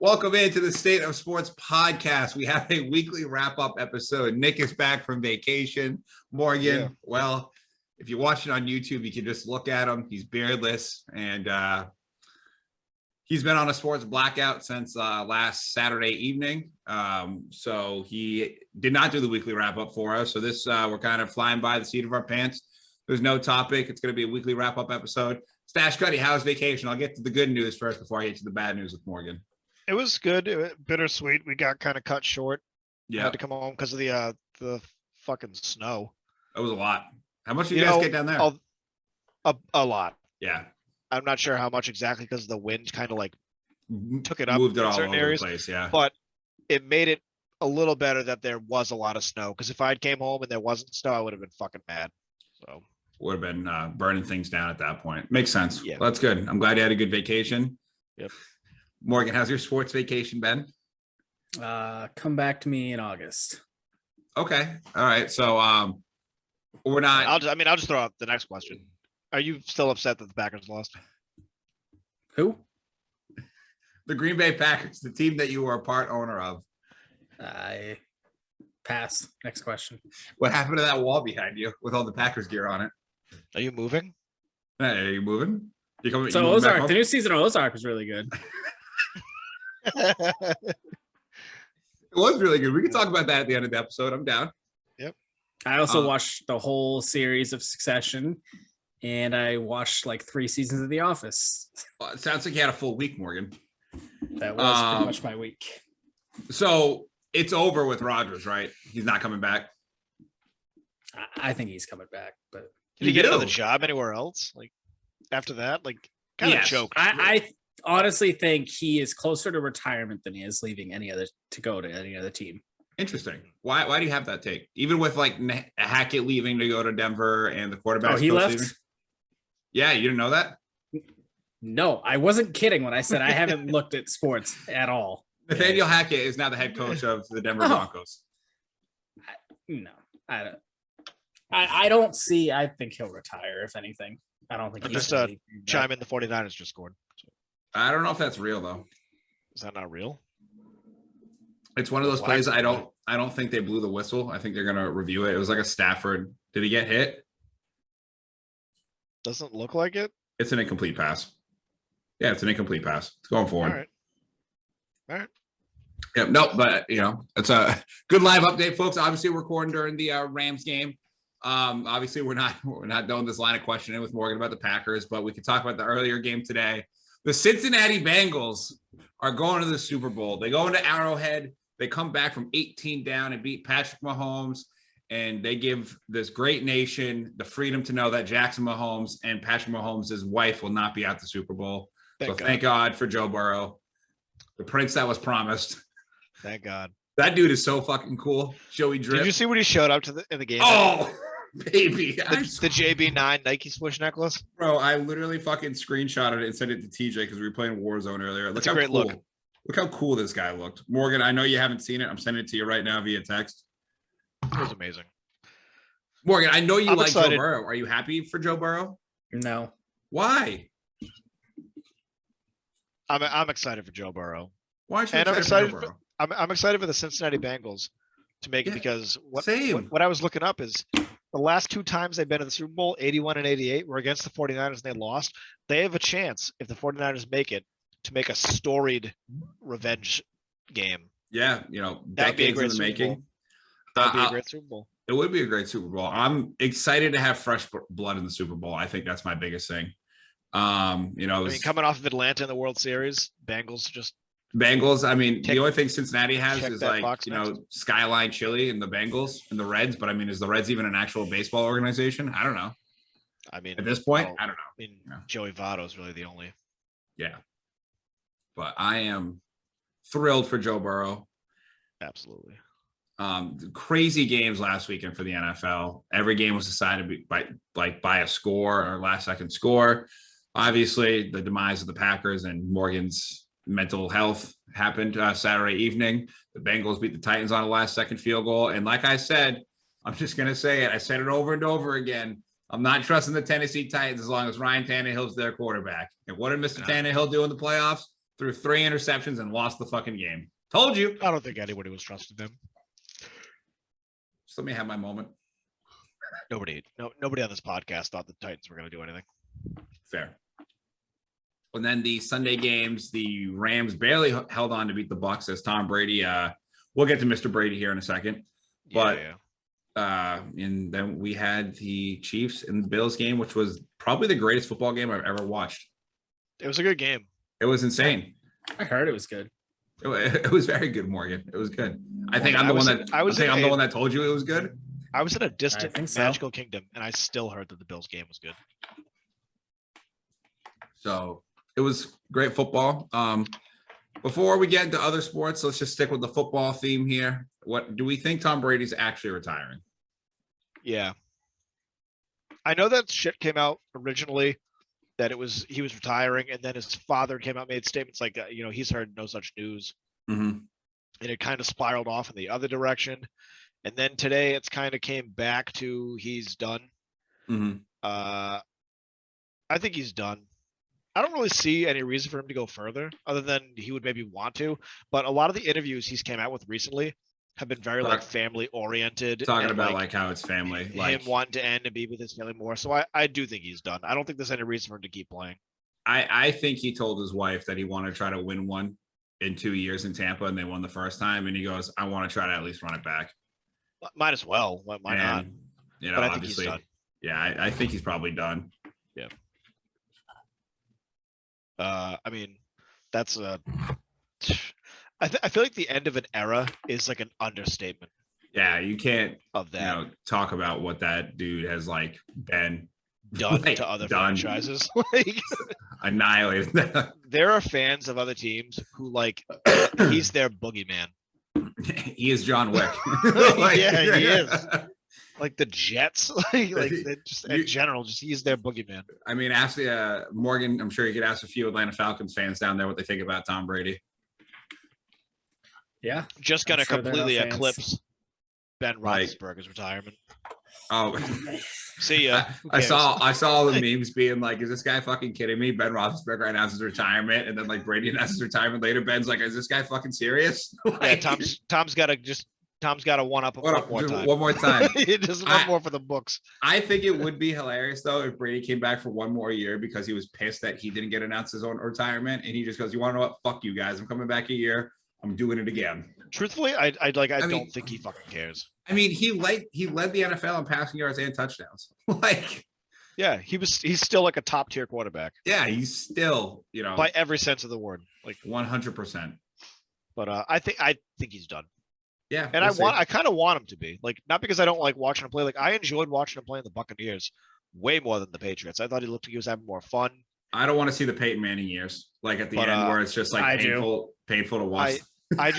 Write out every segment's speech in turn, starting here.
Welcome into the State of Sports podcast. We have a weekly wrap-up episode. Nick is back from vacation. Morgan, well, if you watch it on YouTube, you can just look at him. He's beardless, and he's been on a sports blackout since last Saturday evening. So he did not do the weekly wrap-up for us. So this, we're kind of flying by the seat of our pants. There's no topic. It's going to be a weekly wrap-up episode. Stash Cuddy, how's vacation? I'll get to the good news first before I get to the bad news with Morgan. It was good. It was bittersweet. We got kind of cut short. Yeah, had to come home because of the fucking snow. That was a lot. How much did you guys get down there? A lot. Yeah, I'm not sure how much exactly because the wind kind of like took it up, moved it in all certain over areas. the place. Yeah, But it made it a little better that there was a lot of snow. Because if I came home and there wasn't snow, I would have been fucking mad. So would have been burning things down at that point. Makes sense. Yeah, well, that's good. I'm glad you had a good vacation. Yep. Morgan, how's your sports vacation been? Come back to me in August. Okay. All right. So we're not. I'll just throw out the next question. Are you still upset that the Packers lost? Who? The Green Bay Packers, the team that you were a part owner of. I pass. Next question. What happened to that wall behind you with all the Packers gear on it? Are you moving? Hey, are you moving? So Ozark, the new season of Ozark was really good. It was really good. We can talk about that at the end of the episode. I'm down. Yep. I also watched the whole series of Succession, and I watched like 3 seasons of The Office. Well, it sounds like you had a full week, Morgan. That was pretty much my week. So it's over with Rodgers, right? He's not coming back. I think he's coming back, but Did he get another job anywhere else? Like after that, like kind of joke. I honestly think he is closer to retirement than he is leaving to go to any other team. Interesting. Why do you have that take? Even with like Hackett leaving to go to Denver and the quarterback. Oh, he left? Leaving? Yeah, you didn't know that? No, I wasn't kidding when I said I haven't looked at sports at all. Nathaniel Hackett is now the head coach of the Denver Broncos. No, I don't. I don't see. I think he'll retire. If anything, I don't think he's just chime in. The 49ers just scored. So. I don't know if that's real though. Is that not real? It's one of those plays. I don't think they blew the whistle. I think they're gonna review it. It was like a Stafford. Did he get hit? Doesn't look like it. It's an incomplete pass. Yeah, it's an incomplete pass. It's going forward. All right. Yeah, no, but it's a good live update, folks. Obviously, we're recording during the Rams game. Obviously, we're not doing this line of questioning with Morgan about the Packers, but we could talk about the earlier game today. The Cincinnati Bengals are going to the Super Bowl. They go into Arrowhead. They come back from 18 down and beat Patrick Mahomes, and they give this great nation the freedom to know that Jackson Mahomes and Patrick Mahomes' wife will not be at the Super Bowl. Thank God for Joe Burrow, the prince that was promised. Thank God. That dude is so fucking cool. Joey Drip. Did you see when he showed up in the game? Oh, baby. The JB9 Nike swoosh necklace? Bro, I literally fucking screenshotted it and sent it to TJ because we were playing Warzone earlier. That's a great look. Look how cool this guy looked. Morgan, I know you haven't seen it. I'm sending it to you right now via text. It was amazing. Morgan, I know you like excited. Joe Burrow. Are you happy for Joe Burrow? No. Why? I'm excited for Joe Burrow. Why should I'm you excited for Joe Burrow? I'm excited for the Cincinnati Bengals to make it because what I was looking up is the last 2 times they've been in the Super Bowl, 81 and 88, were against the 49ers and they lost. They have a chance, if the 49ers make it, to make a storied revenge game. Yeah, decades in the making. That'd be a great Super Bowl. It would be a great Super Bowl. I'm excited to have fresh blood in the Super Bowl. I think that's my biggest thing. Coming off of Atlanta in the World Series, Bengals. The only thing Cincinnati has is like, next. Skyline Chili and the Bengals and the Reds. But is the Reds even an actual baseball organization? I don't know. At this point, I don't know. Joey Votto is really the only. Yeah. But I am thrilled for Joe Burrow. Absolutely. Crazy games last weekend for the NFL. Every game was decided by a score or last second score. Obviously, the demise of the Packers and Morgan's mental health happened Saturday evening. The Bengals beat the Titans on a last second field goal. And like I said, I'm just going to say it. I said it over and over again. I'm not trusting the Tennessee Titans as long as Ryan Tannehill's their quarterback. And what did Mr. Tannehill do in the playoffs? threw 3 interceptions and lost the fucking game. Told you. I don't think anybody was trusting him. Just let me have my moment. Nobody on this podcast thought the Titans were going to do anything. Fair. And then the Sunday games, the Rams barely held on to beat the Bucs as Tom Brady. We'll get to Mr. Brady here in a second. But and then we had the Chiefs and the Bills game, which was probably the greatest football game I've ever watched. It was a good game. It was insane. I heard it was good. It was very good, Morgan. It was good. I think I'm the one that told you it was good. I was in a distant magical so. kingdom, and I still heard that the Bills game was good. So it was great football. Before we get into other sports, let's just stick with the football theme here. What do we think Tom Brady's actually retiring? Yeah. I know that shit came out originally that he was retiring, and then his father came out, made statements like, he's heard no such news. Mm-hmm. And it kind of spiraled off in the other direction. And then today it's kind of came back to he's done. Mm-hmm. I think he's done. I don't really see any reason for him to go further other than he would maybe want to. But a lot of the interviews he's came out with recently have been very like family oriented. Talking about like how it's family. Him wanting to end and be with his family more. So I do think he's done. I don't think there's any reason for him to keep playing. I think he told his wife that he wanted to try to win one in 2 years in Tampa, and they won the first time. And he goes, I want to try to at least run it back. Might as well. Why not? You know, but I think obviously, he's done. Yeah, I think he's probably done. Yeah. I mean, that's I feel like the end of an era is like an understatement. Yeah, you can't of that talk about what that dude has like been done to other franchises. Like annihilated. There are fans of other teams who like he's their boogeyman. He is John Wick. Yeah, he is. Like the Jets, like just in general, just he's their boogeyman. I mean, ask Morgan. I'm sure you could ask a few Atlanta Falcons fans down there what they think about Tom Brady. Yeah, just gonna completely eclipse Ben Roethlisberger's retirement. Oh, see ya. I saw all the memes being like, "Is this guy fucking kidding me?" Ben Roethlisberger announces retirement, and then like Brady announces retirement later. Ben's like, "Is this guy fucking serious?" Like, yeah, Tom's got to one up one more time. One more time. Just one more for the books. I think it would be hilarious though if Brady came back for one more year because he was pissed that he didn't get announced his own retirement, and he just goes, "You want to know what? Fuck you guys. I'm coming back a year. I'm doing it again." Truthfully, I don't think he fucking cares. I mean, he led the NFL in passing yards and touchdowns. Like, yeah, he's still like a top tier quarterback. Yeah, he's still, by every sense of the word, like 100%. But I think he's done. Yeah, and I kind of want him to be, like, not because I don't like watching him play. Like, I enjoyed watching him play in the Buccaneers way more than the Patriots. I thought he looked like he was having more fun. I don't want to see the Peyton Manning years, like at the end where it's just like painful to watch. I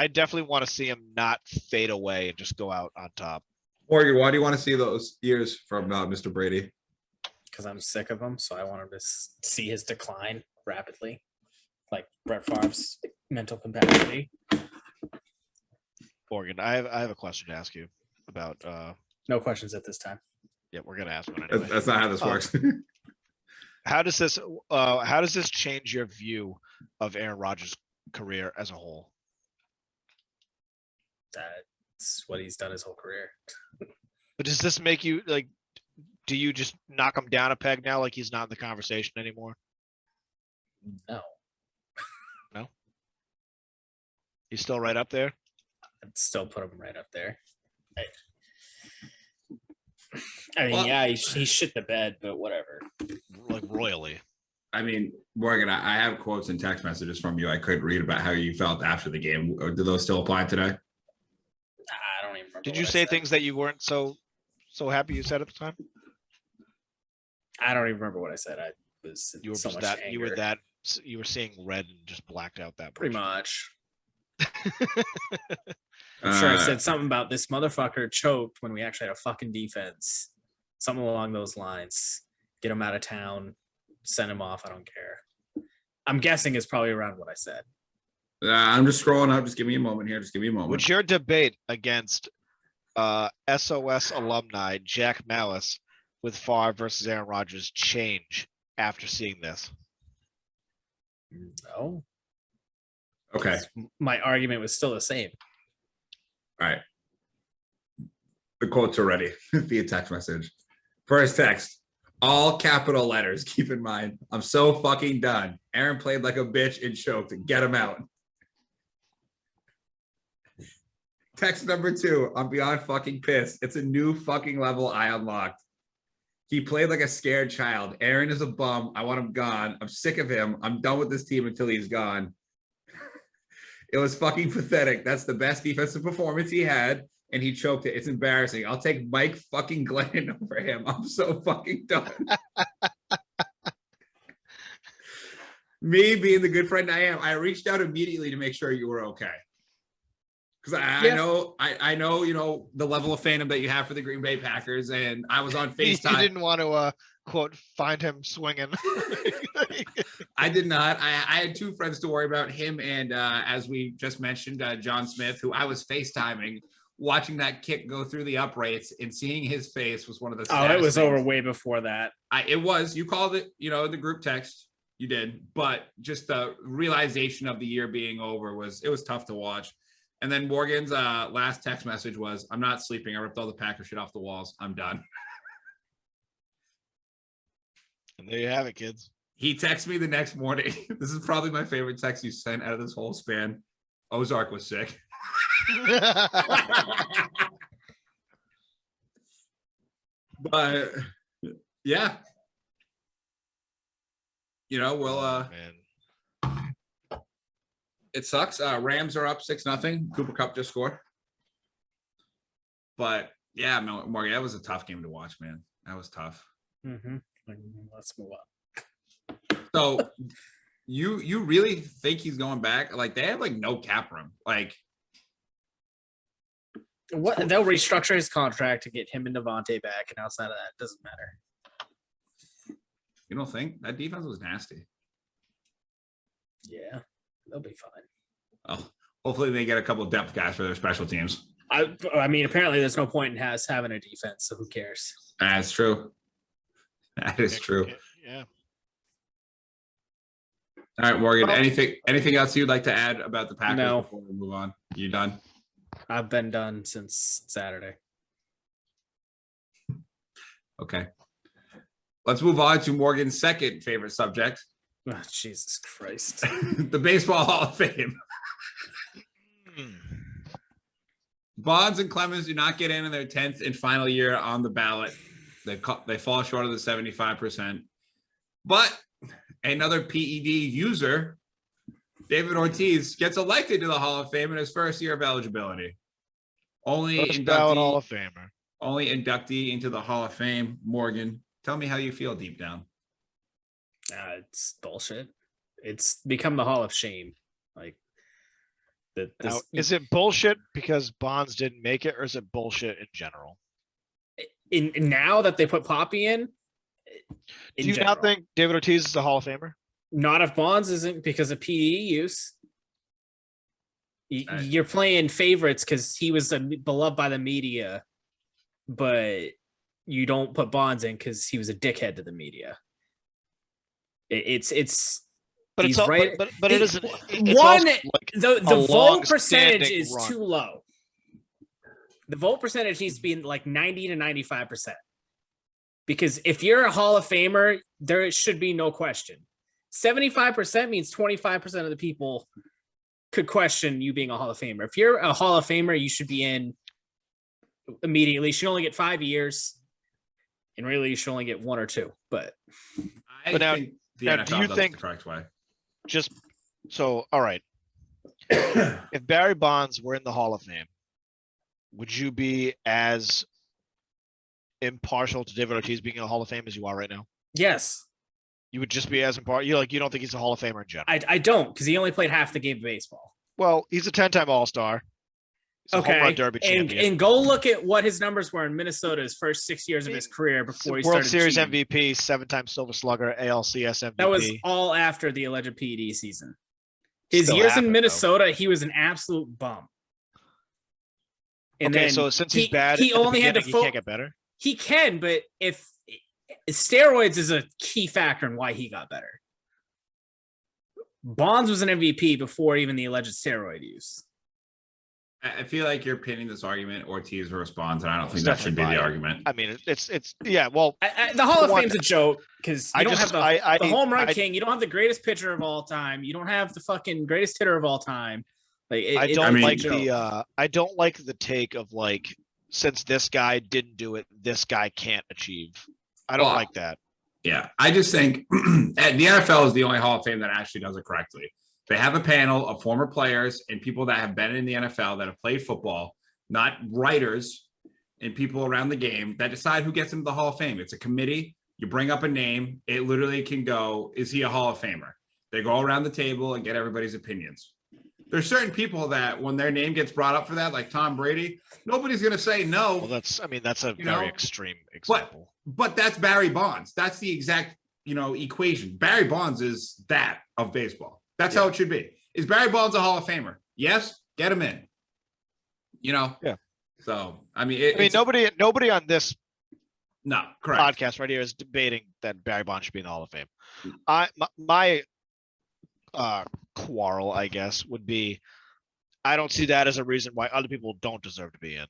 definitely want to see him not fade away and just go out on top. Morgan, why do you want to see those years from Mr. Brady? Because I'm sick of him, so I want him to see his decline rapidly, like Brett Favre's mental capacity. Morgan, I have a question to ask you about. No questions at this time. Yeah, we're gonna ask one anyway. That's not how this works. How does this change your view of Aaron Rodgers' career as a whole? That's what he's done his whole career. But does this make you like? Do you just knock him down a peg now, like he's not in the conversation anymore? No. No. He's still right up there. I'd still put him right up there. I mean, yeah, he shit the bed, but whatever. Like royally. I mean, Morgan, I have quotes and text messages from you I could read about how you felt after the game. Do those still apply today? I don't even remember. Did you say things that you weren't so happy you said at the time? I don't even remember what I said. You were seeing red and just blacked out that pretty much. I'm sure I said something about this motherfucker choked when we actually had a fucking defense. Something along those lines. Get him out of town. Send him off. I don't care. I'm guessing it's probably around what I said. I'm just scrolling up. Just give me a moment here. Would your debate against SOS alumni Jack Malice with Favre versus Aaron Rodgers change after seeing this? No. Okay. My argument was still the same. All right. The quotes are ready via text message. First text, all capital letters. Keep in mind, I'm so fucking done. Aaron played like a bitch and choked. Get him out. Text number 2, I'm beyond fucking pissed. It's a new fucking level I unlocked. He played like a scared child. Aaron is a bum. I want him gone. I'm sick of him. I'm done with this team until he's gone. It was fucking pathetic. That's the best defensive performance he had, and he choked it. It's embarrassing. I'll take Mike fucking Glennon over him. I'm so fucking done. Me being the good friend I am, I reached out immediately to make sure you were okay. Because I know, you know, the level of fandom that you have for the Green Bay Packers, and I was on FaceTime. You didn't want to, quote, find him swinging. I did not. I had 2 friends to worry about, him and, as we just mentioned, John Smith, who I was FaceTiming, watching that kick go through the uprights and seeing his face was one of the it was over way before that. It was. You called it, you know, the group text. You did. But just the realization of the year being over was tough to watch. And then Morgan's last text message was, I'm not sleeping. I ripped all the Packer shit off the walls. I'm done. And there you have it, kids. He texted me the next morning. This is probably my favorite text you sent out of this whole span. Ozark was sick. But yeah. You know, well, man. It sucks. Rams are up 6-0. Cooper Kupp just scored. But yeah, Morgan, that was a tough game to watch, man. That was tough. Mm-hmm. Let's move on. So you really think he's going back? Like, they have like no cap room. Like, what? They'll restructure his contract to get him and Devontae back, and outside of that, it doesn't matter. You don't think that defense was nasty? Yeah, they'll be fine. Oh, hopefully they get a couple of depth guys for their special teams. I mean, apparently there's no point in having a defense, so who cares? That's true. That is true. Yeah. All right, Morgan. Anything else you'd like to add about the Packers No. before we move on? You done? I've been done since Saturday. Okay. Let's move on to Morgan's second favorite subject. Oh, Jesus Christ. The Baseball Hall of Fame. Bonds and Clemens do not get in their 10th and final year on the ballot. They fall short of the 75%. But another PED user, David Ortiz, gets elected to the Hall of Fame in his first year of eligibility. Only Hall of Famer. Only inductee into the Hall of Fame. Morgan, tell me how you feel deep down. It's bullshit. It's become the Hall of Shame. Like, now, is it bullshit because Bonds didn't make it, or is it bullshit in general? In now that they put Poppy in do you general, not think David Ortiz is a Hall of Famer? Not if Bonds isn't, because of PE use. You're playing favorites because he was beloved by the media, but you don't put Bonds in because he was a dickhead to the media. But it's all, right. But it isn't. One, like the vote percentage is too low. The vote percentage needs to be like 90 to 95%. Because if you're a Hall of Famer, there should be no question. 75% means 25% of the people could question you being a Hall of Famer. If you're a Hall of Famer, you should be in immediately. You should only get 5 years. And really, you should only get 1 or 2. But now, do you think the correct way? Just so, all right. If Barry Bonds were in the Hall of Fame, would you be as impartial to David Ortiz being in the Hall of Fame as you are right now? Yes. You would just be as impartial. You don't think he's a Hall of Famer in general? I don't, because he only played half the game of baseball. Well, he's a 10-time All-Star. Okay, home run derby champion. And go look at what his numbers were in Minnesota his first 6 years of his career before he World started Series cheating. MVP, 7-time Silver Slugger, ALCS MVP. That was all after the alleged PED season. His Still years happened, in Minnesota, he was an absolute bum. And okay, then so since he's bad, he only had to. He can't get better. He can, but if steroids is a key factor in why he got better. Bonds was an MVP before even the alleged steroid use. I feel like you're pinning this argument Ortiz versus Bonds, and I don't It's think that should be the definitely argument. I mean, it's yeah. Well, the Hall of Fame's a joke because you don't have the home run king. You don't have the greatest pitcher of all time. You don't have the fucking greatest hitter of all time. Like I don't like the take of like, since this guy didn't do it, this guy can't achieve. I don't like that. Yeah, I just think the NFL is the only Hall of Fame that actually does it correctly. They have a panel of former players and people that have been in the NFL that have played football, not writers and people around the game that decide who gets into the Hall of Fame. It's a committee. You bring up a name. It literally can go, is he a Hall of Famer? They go around the table and get everybody's opinions. There's certain people that when their name gets brought up for that, like Tom Brady, nobody's going to say no. Well, that's a very extreme example. But that's Barry Bonds. That's the exact, equation. Barry Bonds is that of baseball. That's how it should be. Is Barry Bonds a Hall of Famer? Yes. Get him in. Yeah. So, nobody on this correct. podcast right here is debating that Barry Bonds should be in the Hall of Fame. My quarrel, I guess, would be I don't see that as a reason why other people don't deserve to be in.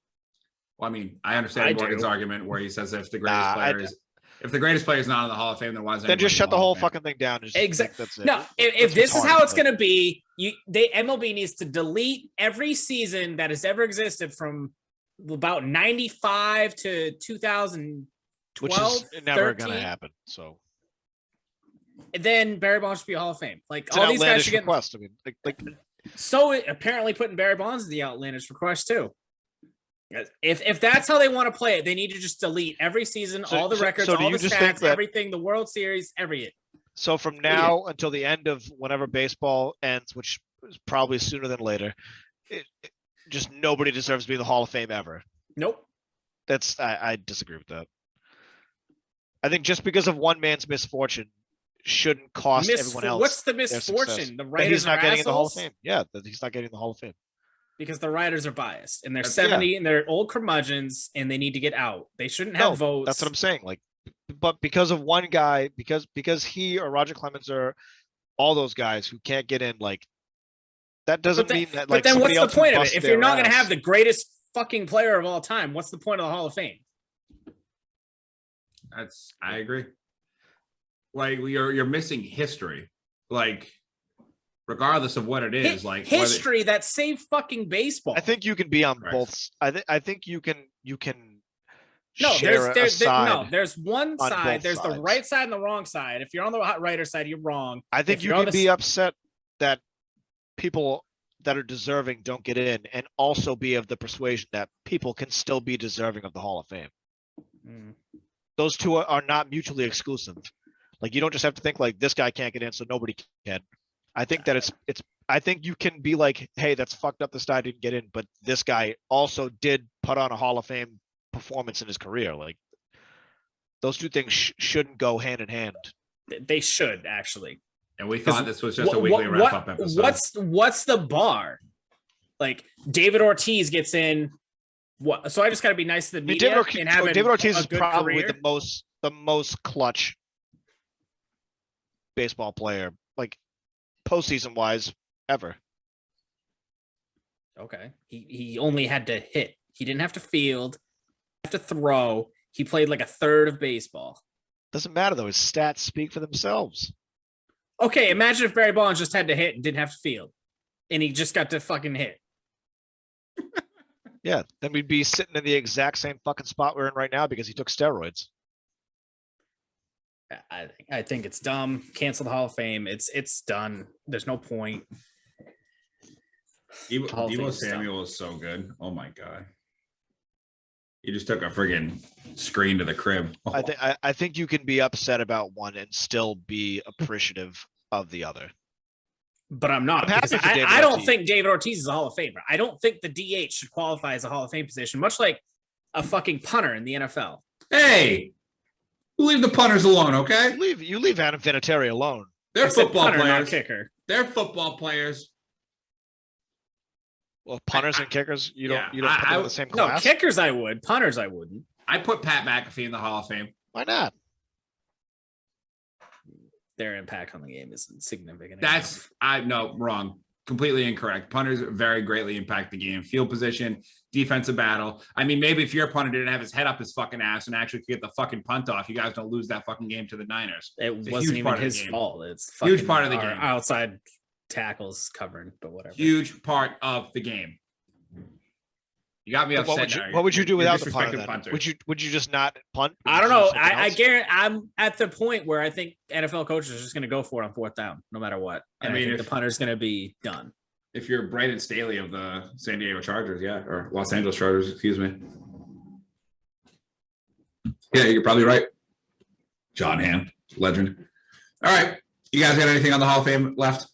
Well, I understand Morgan's argument where he says if the greatest player is not in the Hall of Fame, then why is then just shut the whole fucking thing down? Exactly. That's it. No, if this is how it's going to be, MLB needs to delete every season that has ever existed from about 95 to 2012, which is never going to happen. So then Barry Bonds should be a Hall of Fame. Like it's all these guys should get. Request. So apparently putting Barry Bonds is the outlandish request too. If that's how they want to play it, they need to just delete every season, all the records, all the stats, everything, the World Series, everything. So from now until the end of whenever baseball ends, which is probably sooner than later, just nobody deserves to be in the Hall of Fame ever. Nope. I disagree with that. I think just because of one man's misfortune shouldn't cost everyone else. What's the misfortune? The writers he's not getting in the Hall of assholes? Fame. Yeah, that he's not getting in the Hall of Fame. Because the writers are biased and they're 70 and they're old curmudgeons and they need to get out. They shouldn't have votes. That's what I'm saying. Like, but because of one guy, because he or Roger Clemens or all those guys who can't get in, like that doesn't mean that. But then what's the point of it? If you're not going to have the greatest fucking player of all time, what's the point of the Hall of Fame? I agree. Like you're missing history. Like. Regardless of what it is, like history that saved fucking baseball. I think you can be on both. I think you can. No, share there's one on side. There's sides. the right side and the wrong side. If you're on the writer side, you're wrong. I think you can be upset that people that are deserving don't get in, and also be of the persuasion that people can still be deserving of the Hall of Fame. Those two are not mutually exclusive. Like you don't just have to think like this guy can't get in, so nobody can. I think that it's I think you can be like, hey, that's fucked up. This guy didn't get in, but this guy also did put on a Hall of Fame performance in his career. Like those two things shouldn't go hand in hand. They should actually. And we thought this was just a weekly wrap-up episode. What's the bar? Like David Ortiz gets in. What? So I just got to be nice to the media and have David Ortiz is probably career? the most clutch baseball player. Like. Postseason wise ever. Okay. He only had to hit. He didn't have to field, have to throw. He played like a third of baseball. Doesn't matter though. His stats speak for themselves. Okay, imagine if Barry Bonds just had to hit and didn't have to field. And he just got to fucking hit. Yeah, then we'd be sitting in the exact same fucking spot we're in right now because he took steroids. I think it's dumb. Cancel the Hall of Fame. It's done. There's no point. Deebo Samuel is so good. Oh my god. You just took a friggin' screen to the crib. Oh. I think you can be upset about one and still be appreciative of the other. But I'm not. I don't think David Ortiz is a Hall of Famer. I don't think the DH should qualify as a Hall of Fame position, much like a fucking punter in the NFL. Hey, you leave the punters alone, okay? You leave Adam Vinatieri alone. They're football punter, players. Not kicker. They're football players. Well, punters and kickers, you don't put them in the same class. No, kickers I would. Punters I wouldn't. I put Pat McAfee in the Hall of Fame. Why not? their impact on the game isn't significant. That's wrong. Completely incorrect. Punters very greatly impact the game. Field position, defensive battle. I mean, maybe if your punter didn't have his head up his fucking ass and actually could get the fucking punt off, you guys don't lose that fucking game to the Niners. It's wasn't even his fault. It's huge part of the game. Outside tackles covering, but whatever. Huge part of the game. You got me upset. What would you do without the punter? Would you just not punt? I don't know. I guarantee I'm at the point where I think NFL coaches are just going to go for it on 4th down, no matter what. And I think the punter's going to be done. If you're Brandon Staley of the San Diego Chargers, or Los Angeles Chargers, excuse me. Yeah, you're probably right. John Hamm, legend. All right, you guys got anything on the Hall of Fame left?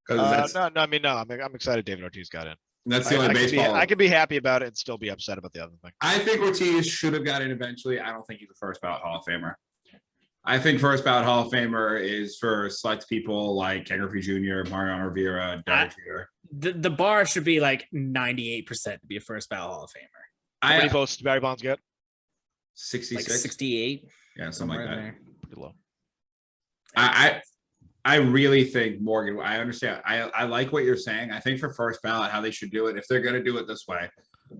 No. I'm excited David Ortiz got in. That's the only baseball. I could be happy about it and still be upset about the other thing. I think Ortiz should have got in eventually. I don't think he's a first ballot Hall of Famer. I think first ballot Hall of Famer is for select people like Ken Griffey Jr., Mariano Rivera, Derek Jeter. The bar should be like 98% to be a first ballot Hall of Famer. How many votes did Barry Bonds get? 66, like 68. Yeah, something like that. There. Pretty low. I really think Morgan, I understand. I like what you're saying. I think for first ballot, how they should do it, if they're going to do it this way,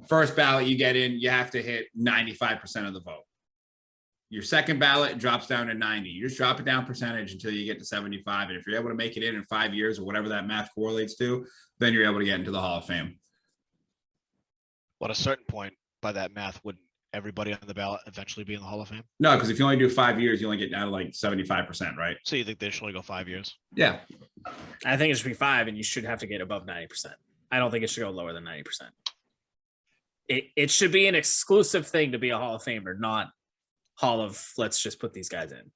first ballot, you get in, you have to hit 95% of the vote. Your second ballot drops down to 90. You just drop it down percentage until you get to 75. And if you're able to make it in 5 years or whatever that math correlates to, then you're able to get into the Hall of Fame. At a certain point by that math, wouldn't everybody on the ballot eventually be in the Hall of Fame? No, because if you only do 5 years, you only get down to like 75%, right? So you think they should only go 5 years? Yeah. I think it should be 5, and you should have to get above 90%. I don't think it should go lower than 90%. It should be an exclusive thing to be a Hall of Famer, not Hall of let's just put these guys in.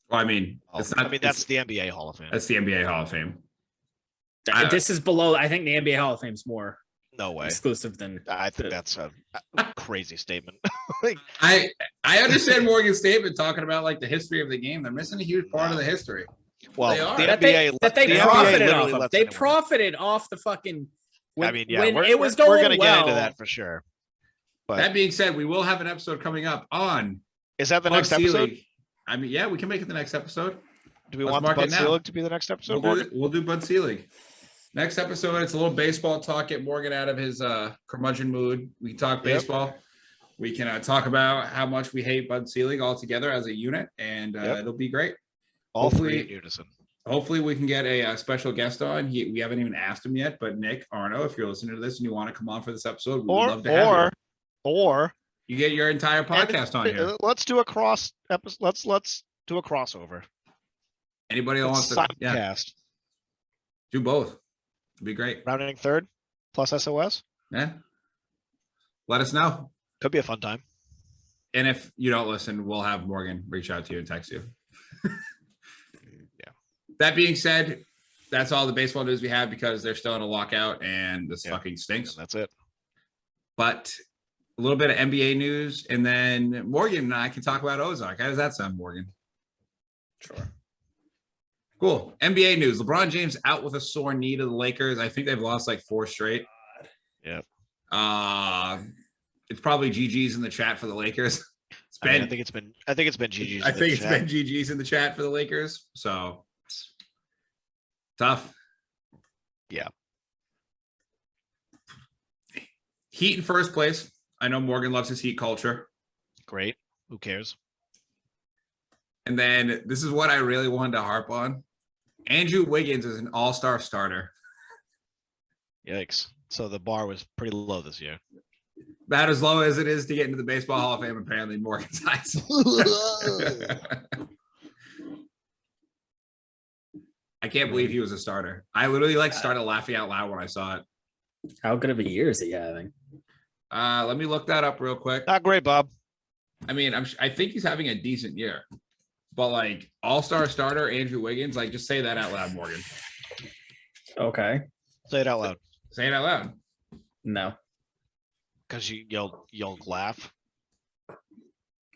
Well, I mean, it's not. I mean, that's the NBA Hall of Fame. That's the NBA Hall of Fame. This is below. I think the NBA Hall of Fame is more exclusive than. I think that's a crazy statement. I understand Morgan's statement talking about like the history of the game. They're missing a huge part of the history. Well, the NBA profited off of. They profited off the fucking. When it was going we're going to get into that for sure. But that being said, we will have an episode coming up on. Is that the next episode? I mean, yeah, we can make it the next episode. Do we want the Bud Selig to be the next episode? We'll do Bud Selig. Next episode, it's a little baseball talk. Get Morgan out of his curmudgeon mood. We can talk baseball. Yep. We can talk about how much we hate Bud Selig all together as a unit, and it'll be great. Hopefully in unison. Hopefully we can get a special guest on. We haven't even asked him yet, but Nick Arno, if you're listening to this and you want to come on for this episode, we would love to have you. Or you get your entire podcast on here. Let's do a cross episode. Let's do a crossover. Anybody that wants to cast. Do both. It'd be great. Rounding third plus SOS. Yeah. Let us know. Could be a fun time. And if you don't listen, we'll have Morgan reach out to you and text you. Yeah. That being said, that's all the baseball news we have because they're still in a lockout and this fucking stinks. And that's it. But a little bit of NBA news, and then Morgan and I can talk about Ozark. How does that sound, Morgan? Sure. Cool. NBA news. LeBron James out with a sore knee to the Lakers. I think they've lost like 4 straight. Yep. It's probably GG's in the chat for the Lakers. I think it's been GG's. I think it's been GG's in the chat for the Lakers. So tough. Yeah. Heat in first place. I know Morgan loves his Heat culture. Great. Who cares? And then this is what I really wanted to harp on. Andrew Wiggins is an all-star starter. Yikes. So the bar was pretty low this year. About as low as it is to get into the Baseball Hall of Fame, apparently, in Morgan's eyes. I can't believe he was a starter. I literally started laughing out loud when I saw it. How good of a year is he having? Let me look that up real quick. Not great, Bob. I mean, I think he's having a decent year. But all-star starter Andrew Wiggins, just say that out loud, Morgan. Okay. Say it out loud. Say it out loud. No. Because you'll laugh.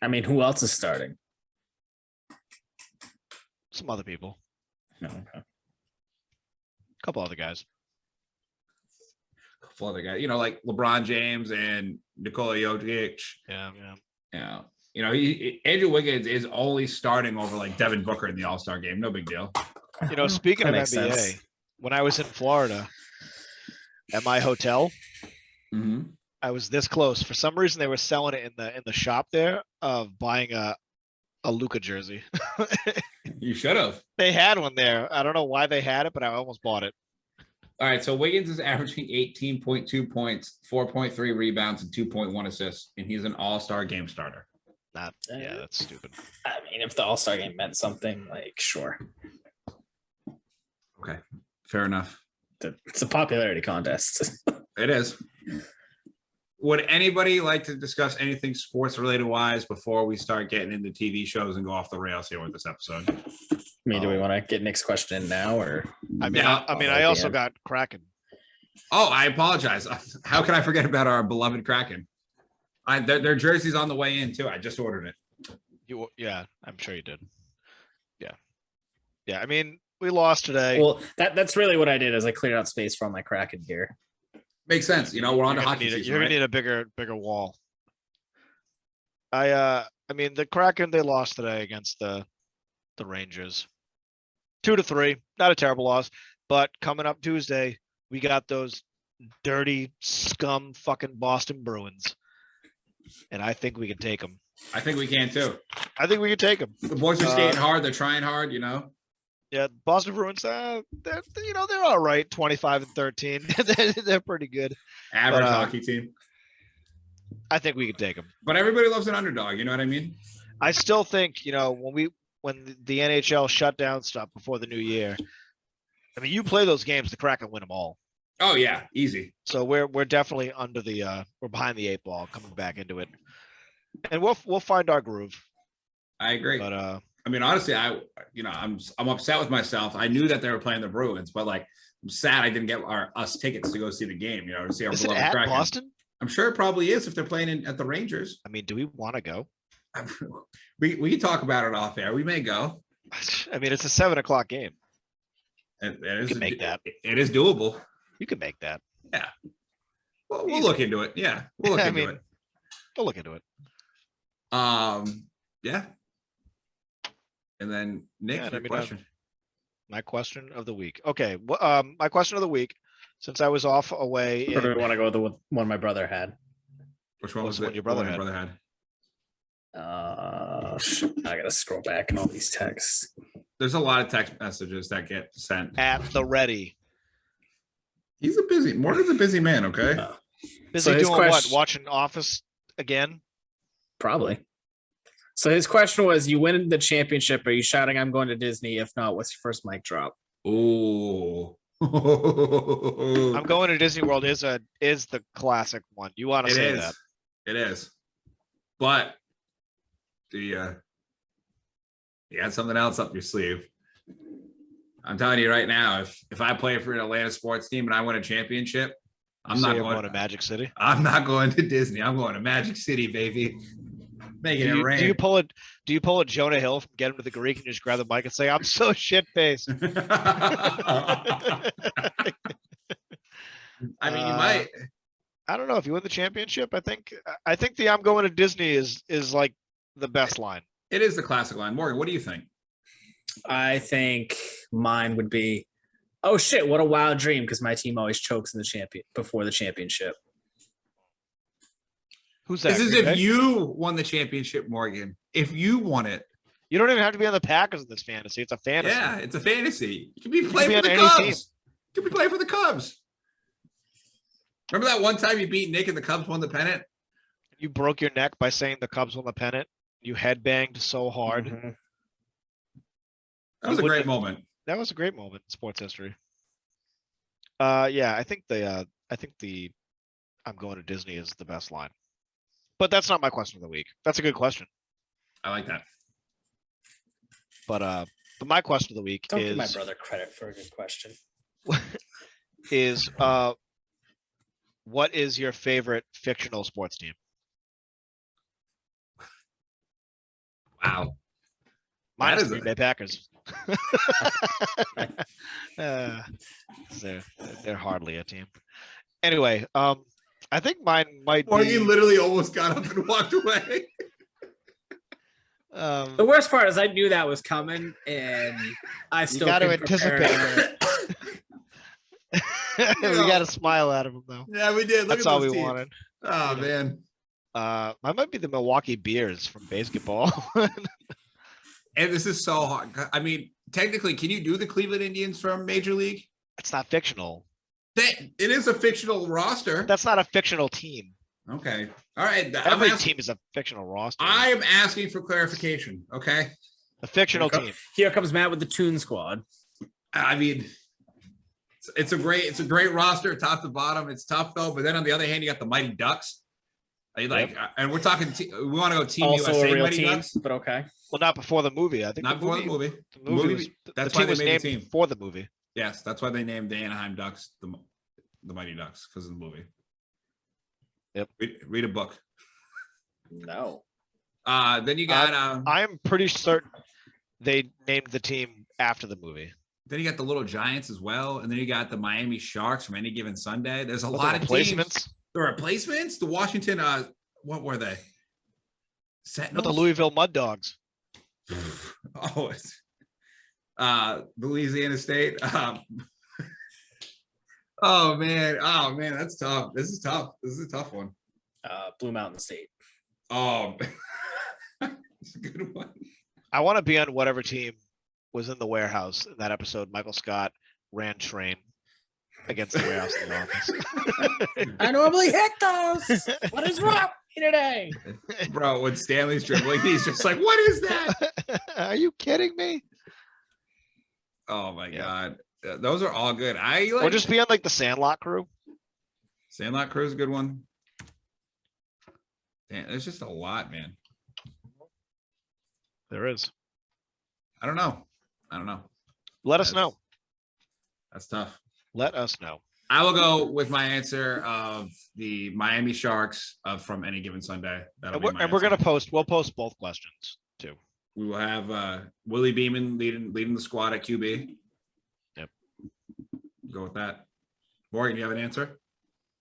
I mean, who else is starting? Some other people. No. Okay. A couple other guys. A couple other guys. Like LeBron James and Nikola Jokic. Yeah. Yeah. Andrew Wiggins is only starting over like Devin Booker in the All-Star game. No big deal. Speaking of That makes NBA, sense. when I was in Florida at my hotel, Mm-hmm. I was this close. For some reason, they were selling it in the shop there of buying a Luka jersey. You should have. They had one there. I don't know why they had it, but I almost bought it. All right, so Wiggins is averaging 18.2 points, 4.3 rebounds, and 2.1 assists, and he's an All-Star game starter. Yeah, that's stupid. I mean, if the All-Star game meant something, like, sure. Okay, fair enough. It's a popularity contest. It is. Would anybody like to discuss anything sports-related wise before we start getting into TV shows and go off the rails here with this episode? I mean, do we want to get Nick's question in now, or? I also got Kraken. Oh, I apologize. How can I forget about our beloved Kraken? Their jersey's on the way in too. I just ordered it. Yeah, I'm sure you did. Yeah. I mean, we lost today. Well, that's really what I did. Is I cleared out space for all my Kraken gear. Makes sense. We're on to hockey season. You're gonna need a bigger wall. I mean, the Kraken, they lost today against the Rangers. 2-3, not a terrible loss, but coming up Tuesday, we got those dirty scum fucking Boston Bruins, and I think we can take them. I think we can too. I think we can take them. The boys are skating hard. They're trying hard. Yeah, Boston Bruins. They're all right. 25-13. They're pretty good. Average hockey team. I think we can take them. But everybody loves an underdog. You know what I mean? I still think when the NHL shut down stuff before the new year. I mean, you play those games, the Kraken win them all. Oh yeah, easy. So we're definitely we're behind the 8 ball coming back into it, and we'll find our groove. I agree. But I mean, honestly, I'm upset with myself. I knew that they were playing the Bruins, but like, I'm sad I didn't get us tickets to go see the game. To see our is beloved it at Kraken. Boston? I'm sure it probably is if they're playing at the Rangers. I mean, do we want to go? We can talk about it off air. We may go. I mean, it's a 7 o'clock game. You can make that. It is doable. You can make that. Yeah. Well, we'll look into it. Yeah, we'll look into it. We'll look into it. Yeah. And then Nick, your question. My question of the week. Okay. My question of the week, since I was off away. Or do we want to go with the one my brother had? Which one was the it? one your brother had? I gotta scroll back in all these texts. There's a lot of text messages that get sent. At the ready. Morgan's a busy man, okay? Busy doing what? Watching Office again? Probably. So his question was, you win the championship, are you shouting I'm going to Disney? If not, what's your first mic drop? Oh. I'm going to Disney World is the classic one. You want to say that? It is. But you got something else up your sleeve. I'm telling you right now, if I play for an Atlanta sports team and I win a championship, I'm not going to Magic City. I'm not going to Disney. I'm going to Magic City, baby. Making it rain. Do you pull a Jonah Hill from Get Him to the Greek and just grab the mic and say, I'm so shit faced? I mean, you might. I don't know. If you win the championship, I think the I'm going to Disney is like the best line. It is the classic line. Morgan, what do you think? I think mine would be, oh shit, what a wild dream, because my team always chokes in the before the championship. Who's that? This is if you won the championship, Morgan. If you won it. You don't even have to be on the Packers in this fantasy. It's a fantasy. Yeah, it's a fantasy. You can be playing for the Cubs. You can be playing for the Cubs. Remember that one time you beat Nick and the Cubs won the pennant? You broke your neck by saying the Cubs won the pennant. You headbanged so hard. Mm-hmm. That was a great moment. That was a great moment in sports history. Yeah, I think the I'm going to Disney is the best line. But that's not my question of the week. That's a good question. I like that. But my question of the week Don't is give my brother credit for a good question. Is what is your favorite fictional sports team? Wow. Mine is the Green Bay Packers. They're hardly a team. Anyway, I think mine might Morgan be. literally almost got up and walked away. The worst part is I knew that was coming, and I still got to couldn't prepare. anticipate it. We got to smile at him though. Yeah, we did. Look That's at all those we teams. wanted. Oh man. Mine might be the Milwaukee Bears from basketball. And this is so hard. I mean, technically, can you do the Cleveland Indians from Major League? It's not fictional. It is a fictional roster. That's not a fictional team. Okay. All right. Every team is a fictional roster. I am asking for clarification. Okay. A fictional team. Here comes Matt with the Toon Squad. I mean, it's a great roster, top to bottom. It's tough though. But then on the other hand, you got the Mighty Ducks. And we're talking. We want to go Team Also USA, a real Mighty team, Ducks. but okay. Well, not before the movie. I think Not before the movie. The movie was, That's the why team was they made named the team. for the movie. Yes, that's why they named the Anaheim Ducks the Mighty Ducks because of the movie. Yep. Read a book. No. Then you got. I'm pretty certain they named the team after the movie. Then you got the Little Giants as well, and then you got the Miami Sharks from Any Given Sunday. There's a What, lot the of replacements. teams. The replacements. The Washington. What were they? But Sentinels. the Louisville Mud Dogs. Oh, it's Louisiana State. Oh man, that's tough. This is tough. This is a tough one. Blue Mountain State. Oh, it's a good one. I want to be on whatever team was in the warehouse in that episode. Michael Scott ran train against the warehouse in the office. I normally hit those. What is wrong with me today? Bro, when Stanley's dribbling, he's just like, what is that? Are you kidding me? Oh my God. Those are all good. Or just be on like the Sandlot crew. Sandlot Crew is a good one. Damn, there's just a lot, man. There is. I don't know. Let us know. That's tough. Let us know. I will go with my answer of the Miami Sharks from Any Given Sunday. And we're gonna post. We'll post both questions too. We will have Willie Beeman leading the squad at QB. Yep. Go with that. Morgan, you have an answer?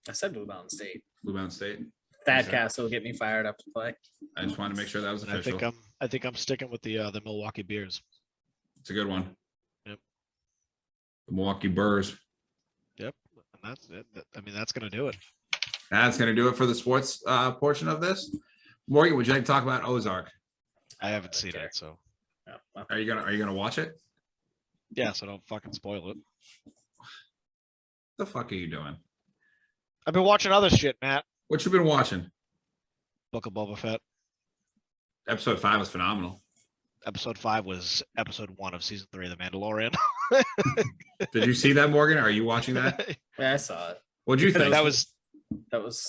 I said Blue Mountain State. Blue Mountain State. Thadcast will get me fired up to play. I just want to make sure that was official. I think I'm sticking with the Milwaukee Bears. It's a good one. Yep. The Milwaukee Brewers. Yep. And that's it. I mean, that's gonna do it. That's gonna do it for the sports portion of this. Morgan, would you like to talk about Ozark? I haven't seen it, so Are you gonna watch it? yeah. So don't fucking spoil it. The fuck are you doing? I've been watching other shit, Matt. What you been watching? Book of Boba Fett. Episode 5 was phenomenal. Episode 5 was episode 1 of season 3 of The Mandalorian. Did you see that, Morgan? Are you watching that? Yeah, I saw it. What'd you think? It was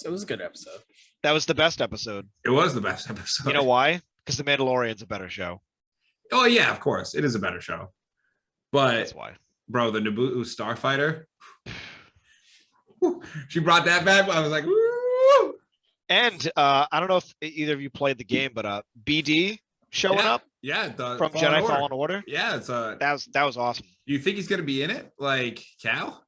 a good episode. That was the best episode. It was the best episode. You know why? Because The Mandalorian's a better show. Oh yeah, of course. It is a better show. But That's why. Bro, the Naboo Starfighter. She brought that back. I was like, woo! And I don't know if either of you played the game, but BD showing up. Yeah, from Jedi Fallen Order. Yeah, it's that was awesome. Do you think he's gonna be in it, like Cal?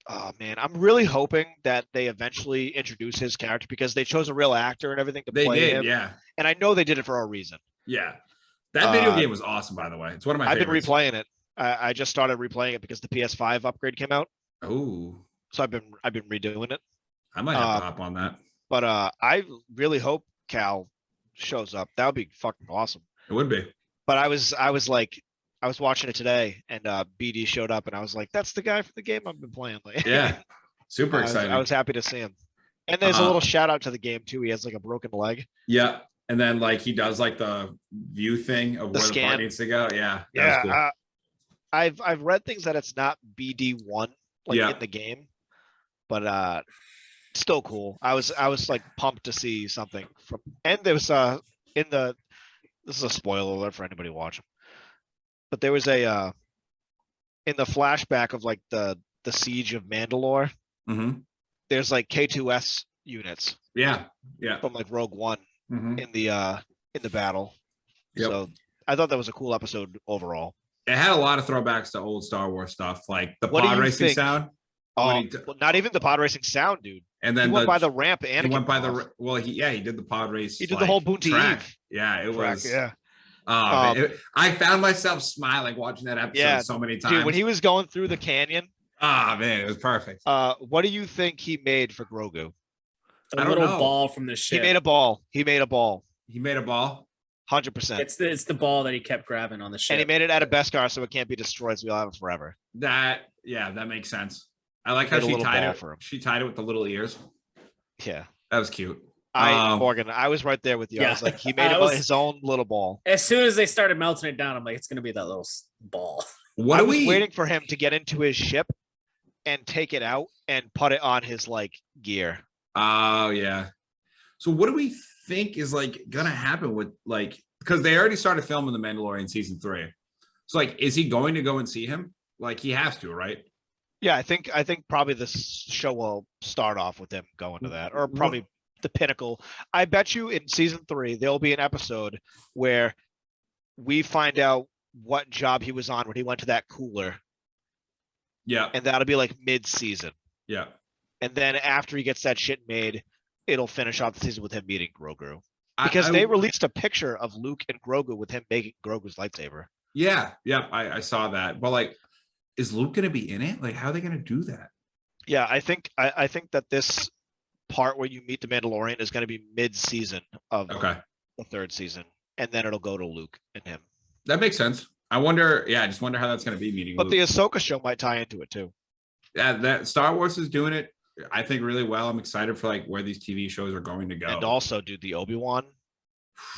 Oh man, I'm really hoping that they eventually introduce his character because they chose a real actor and everything to play him. Yeah. And I know they did it for a reason. Yeah, that video game was awesome, by the way. It's one of my favorites. Been replaying it. I just started replaying it because the PS5 upgrade came out. Oh, so I've been redoing it. I might have to hop on that. But I really hope Cal shows up. That would be fucking awesome. It would be. But I was watching it today and BD showed up and I was like, that's the guy for the game I've been playing. Yeah. Super excited. I was happy to see him. And there's a little shout out to the game too. He has like a broken leg. Yeah. And then like he does like the view thing of where the part needs to go. Yeah. Yeah. Cool. I've read things that it's not BD1 in the game, but still cool. I was like pumped to see something from, and there was this is a spoiler alert for anybody watching, but there was a in the flashback of like the siege of Mandalore. Mm-hmm. There's like K2S units. Yeah. From like Rogue One mm-hmm. in the battle. Yep. So I thought that was a cool episode overall. It had a lot of throwbacks to old Star Wars stuff, like the pod racing sound. Oh, not even the pod racing sound, dude. And then he went by the ramp and he went by he did the pod race. He did the whole Boonty track. Eve. Yeah, it track, was. Yeah. I found myself smiling watching that episode so many times. Dude, when he was going through the canyon. Man, it was perfect. What do you think he made for Grogu? A little ball from the ship. He made a ball. He made a ball. 100%. It's the ball that he kept grabbing on the ship. And he made it out of Beskar, so it can't be destroyed. So we'll have it forever. That makes sense. I like how she tied it for him. She tied it with the little ears. Yeah, that was cute. Morgan, I was right there with you. Yeah. I was like, he made his own little ball. As soon as they started melting it down, I'm like, it's gonna be that little ball. I was waiting for him to get into his ship and take it out and put it on his gear. Oh yeah. So what do we think is gonna happen with because they already started filming The Mandalorian season 3. So is he going to go and see him? He has to, right? Yeah, I think probably this show will start off with him going to that, or probably the pinnacle. I bet you in season 3 there'll be an episode where we find out what job he was on when he went to that cooler. Yeah. And that'll be mid-season. Yeah. And then after he gets that shit made, it'll finish off the season with him meeting Grogu. Because they released a picture of Luke and Grogu with him making Grogu's lightsaber. Yeah. Yeah. I saw that. But is Luke going to be in it? How are they going to do that? Yeah, I think that this part where you meet the Mandalorian is going to be mid-season of the 3rd season, and then it'll go to Luke and him. That makes sense. I wonder. Yeah, I just wonder how that's going to be meeting. But Luke. The Ahsoka show might tie into it too. Yeah, that Star Wars is doing it, I think, really well. I'm excited for where these TV shows are going to go. And also, dude, the Obi-Wan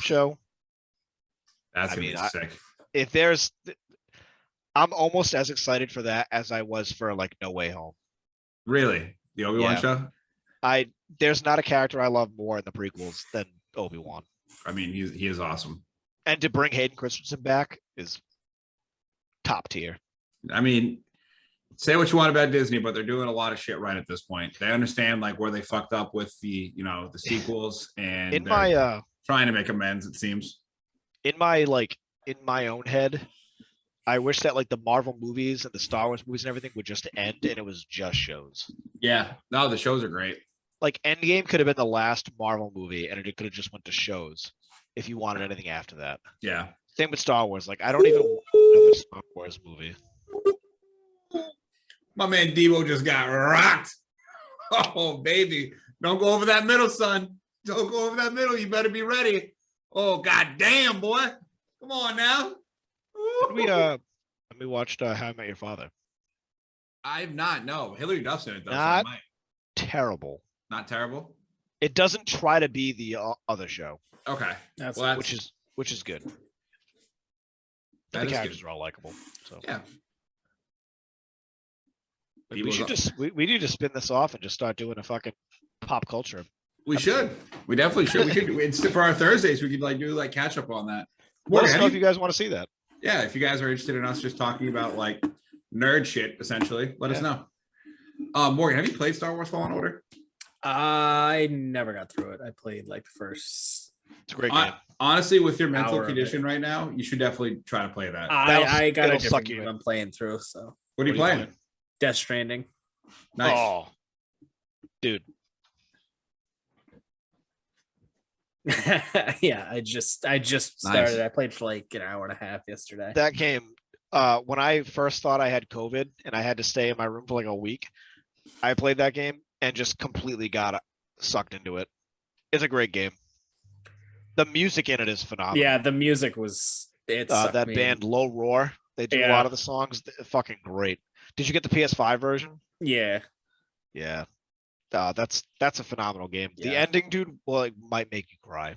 show. That's gonna be sick. If there's, I'm almost as excited for that as I was for No Way Home. Really, the Obi-Wan show? There's not a character I love more in the prequels than Obi-Wan. I mean, he is awesome. And to bring Hayden Christensen back is top tier. I mean, say what you want about Disney, but they're doing a lot of shit right at this point. They understand where they fucked up with the sequels, and trying to make amends, it seems. In my own head, I wish that the Marvel movies and the Star Wars movies and everything would just end and it was just shows. Yeah. No, the shows are great. Endgame could have been the last Marvel movie and it could have just went to shows if you wanted anything after that. Yeah. Same with Star Wars. I don't even want another Star Wars movie. My man Debo just got rocked. Oh, baby. Don't go over that middle, son. Don't go over that middle. You better be ready. Oh, goddamn, boy. Come on now. We watched How I Met Your Father. I've not. No, Hillary Duff's in it though. Not terrible. Not terrible. It doesn't try to be the other show. Okay, which is good. The characters are all likable. So yeah. We should we need to spin this off and just start doing a fucking pop culture. We should. We definitely should. We could. It's for our Thursdays. We could do catch up on that. Let us know if you guys want to see that. Yeah, if you guys are interested in us just talking about nerd shit, essentially, let us know. Morgan, have you played Star Wars Fallen Order? I never got through it. I played the first. It's a great game. Honestly, with your mental condition right now, you should definitely try to play that. I got a different game I'm playing through. So what are you playing? Death Stranding. Nice. Oh, dude. Yeah, I just started. Nice. I played for an hour and a half yesterday. That game, when I first thought I had COVID and I had to stay in my room for a week, I played that game and just completely got sucked into it. It's a great game. The music in it is phenomenal. Yeah, the music was that band Low Roar. They do a lot of the songs. They're fucking great. Did you get the PS5 version? Yeah. Yeah. That's a phenomenal game. Yeah. The ending, dude, might make you cry.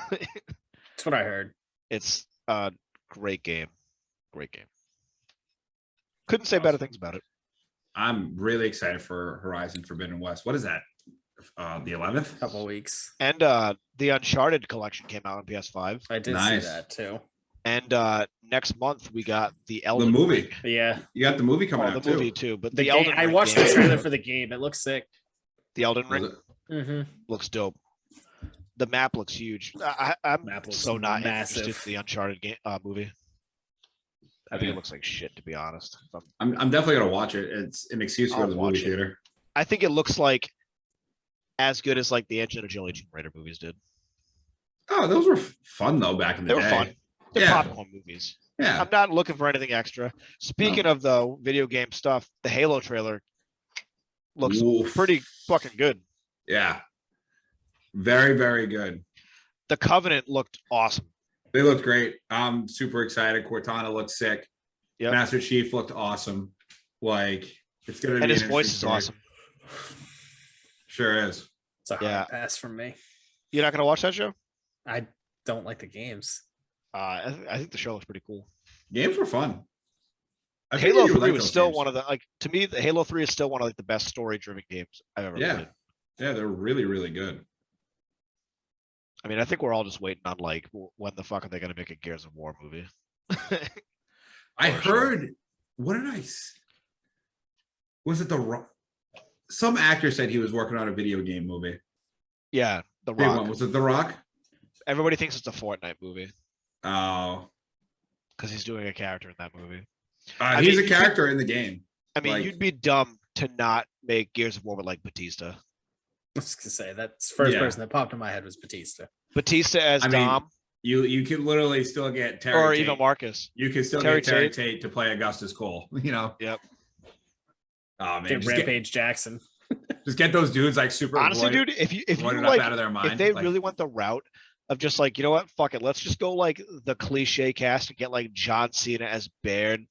That's what I heard. It's a great game. Great game. Couldn't say better things about it. I'm really excited for Horizon Forbidden West. What is that? The 11th? Couple weeks. And the Uncharted collection came out on PS5. I did see that too. And next month we got the Elden movie. Ring. Yeah. You got the movie coming out too. The movie too, but the Elden Ring. I watched the trailer for the game. It looks sick. The Elden Ring mm-hmm. looks dope. The map looks huge. I'm so not massive. interested in the Uncharted game movie. I think it looks like shit, to be honest. I'm definitely gonna watch it. It's an excuse to go to the movie theater. I think it looks like as good as like the Angelina Jolie Tomb Raider movies did. Oh, those were fun though back in the day. They were fun. They're Yeah. popcorn movies. Yeah. I'm not looking for anything extra. Speaking of the video game stuff, the Halo trailer looks pretty fucking good. Yeah. Very, very good. The Covenant looked awesome. They looked great. I'm super excited. Cortana looked sick. Yep. Master Chief looked awesome. Like, it's going to be and his voice is awesome. Sure is. It's a hard pass from me. You're not going to watch that show? I don't like the games. I think the show looks pretty cool. Games were fun. Halo 3 was still one of the, like, to me, the Halo 3 is still one of like the best story-driven games I've ever played. Yeah, they're really, really good. I mean, I think we're all just waiting on like, when the fuck are they going to make a Gears of War movie? I heard, what did I? Was it some actor said he was working on a video game movie. Yeah, The Rock. Was it The Rock? Everybody thinks it's a Fortnite movie. Oh. Because he's doing a character in that movie. He's a character in the game. I mean, you'd be dumb to not make Gears of War with like Batista. I was gonna say that's the first person that popped in my head was Batista. Batista as Dom. You could literally still get Terry or Tate. Even Marcus. You could still get Terry Tate to play Augustus Cole. You know. Yep. Oh man, get Rampage Jackson. Just get those dudes like super. Honestly, dude, if you like, out of their mind, if they really went the route of just like, you know what, fuck it, let's just go like the cliche cast and get like John Cena as Baird.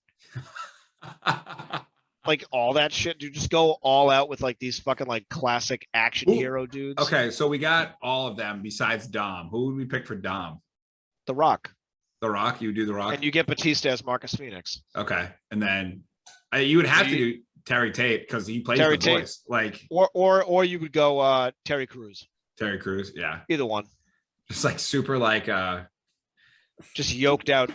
Like all that shit, dude. Just go all out with like these fucking like classic action hero dudes. Okay, so we got all of them besides Dom. Who would we pick for Dom? The Rock. The Rock. You do The Rock, and you get Batista as Marcus Phoenix. Okay, and then you would have to do Terry Tate because he plays the voice. Like, or you would go Terry Crews. Terry Crews, yeah. Either one. Just like super like just yoked out.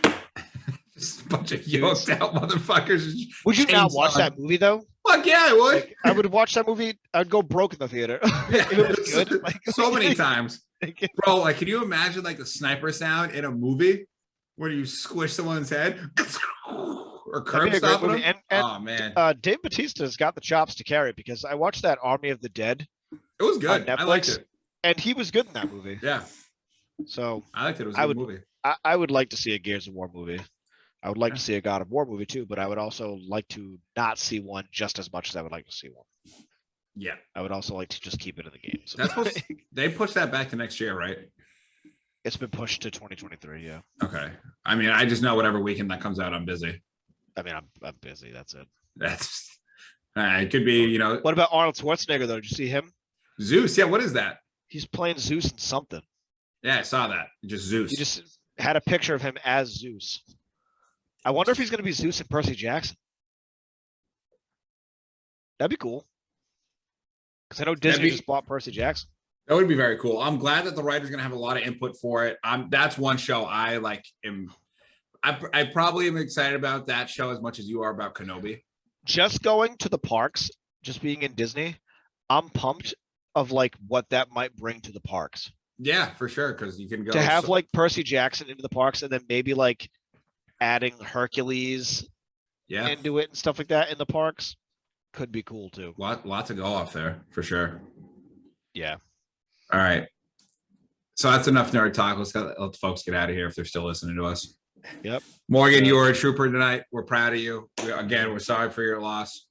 Just a bunch of yoked out motherfuckers. Would you not watch that movie though? Fuck yeah, I would. Like, I would watch that movie. I'd go broke in the theater. Yeah, it was good. Like, so many times. Bro, like, can you imagine like the sniper sound in a movie when you squish someone's head or curb stomping them? And, oh man, Dave Bautista's got the chops to carry it because I watched that Army of the Dead. It was good. I liked it, and he was good in that movie. Yeah. So I liked it. It was a good movie. I would like to see a Gears of War movie. I would like to see a God of War movie too, but I would also like to not see one just as much as I would like to see one. Yeah. I would also like to just keep it in the games. That's they pushed that back to next year, right? It's been pushed to 2023, yeah. Okay. I mean, I just know whatever weekend that comes out, I'm busy. I mean, I'm busy. That's it. That's it could be, you know. What about Arnold Schwarzenegger though? Did you see him? Zeus, yeah, what is that? He's playing Zeus in something. Yeah, I saw that. Just Zeus. He just had a picture of him as Zeus. I wonder if he's going to be Zeus and Percy Jackson. That'd be cool. Because I know Disney just bought Percy Jackson. That would be very cool. I'm glad that the writer's going to have a lot of input for it. That's one show I like. I probably am excited about that show as much as you are about Kenobi. Just going to the parks, just being in Disney, I'm pumped of like what that might bring to the parks. Yeah, for sure. Because you can go to have like Percy Jackson into the parks and then maybe like adding Hercules into it and stuff like that in the parks could be cool too. Lots of go off there for sure. Yeah. All right. So that's enough nerd talk. Let's let the folks get out of here if they're still listening to us. Yep. Morgan, you were a trooper tonight. We're proud of you. We're sorry for your loss.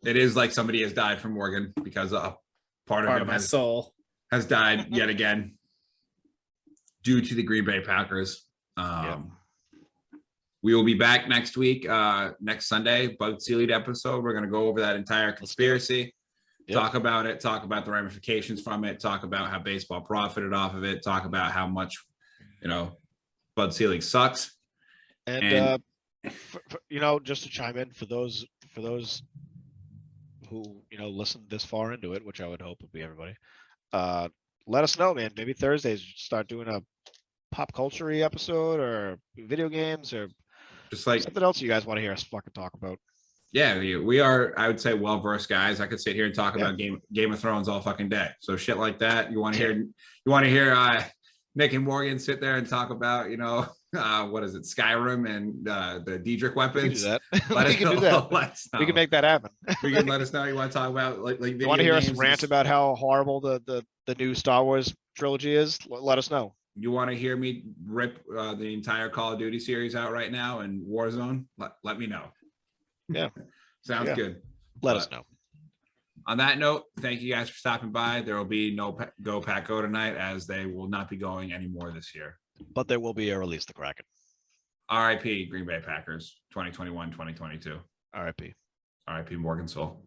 It is like somebody has died for Morgan because part of my soul has died yet again due to the Green Bay Packers. We will be back next week, next Sunday, Bud Seeley episode. We're going to go over that entire conspiracy, talk about it, talk about the ramifications from it, talk about how baseball profited off of it, talk about how much, Bud Seeley sucks. And just to chime in for those who, listen this far into it, which I would hope would be everybody, let us know, man. Maybe Thursdays start doing a pop culture episode or video games or just like something else you guys want to hear us fucking talk about. Yeah, we are, I would say, well-versed guys. I could sit here and talk about Game of Thrones all fucking day. So shit like that. You want to hear Nick and Morgan sit there and talk about, what is it, Skyrim and the Diedrich weapons. We can do that. We can do that. We can make that happen. We can let us know you want to talk about like video you want to hear us games rant about how horrible the new Star Wars trilogy is? Let us know. You want to hear me rip the entire Call of Duty series out right now and Warzone? Let me know. Yeah. Sounds good. Let us know. On that note, thank you guys for stopping by. There will be no Go Pack Go tonight, as they will not be going anymore this year. But there will be a Release the Kraken. RIP Green Bay Packers 2021-2022. RIP. RIP Morgan Soul.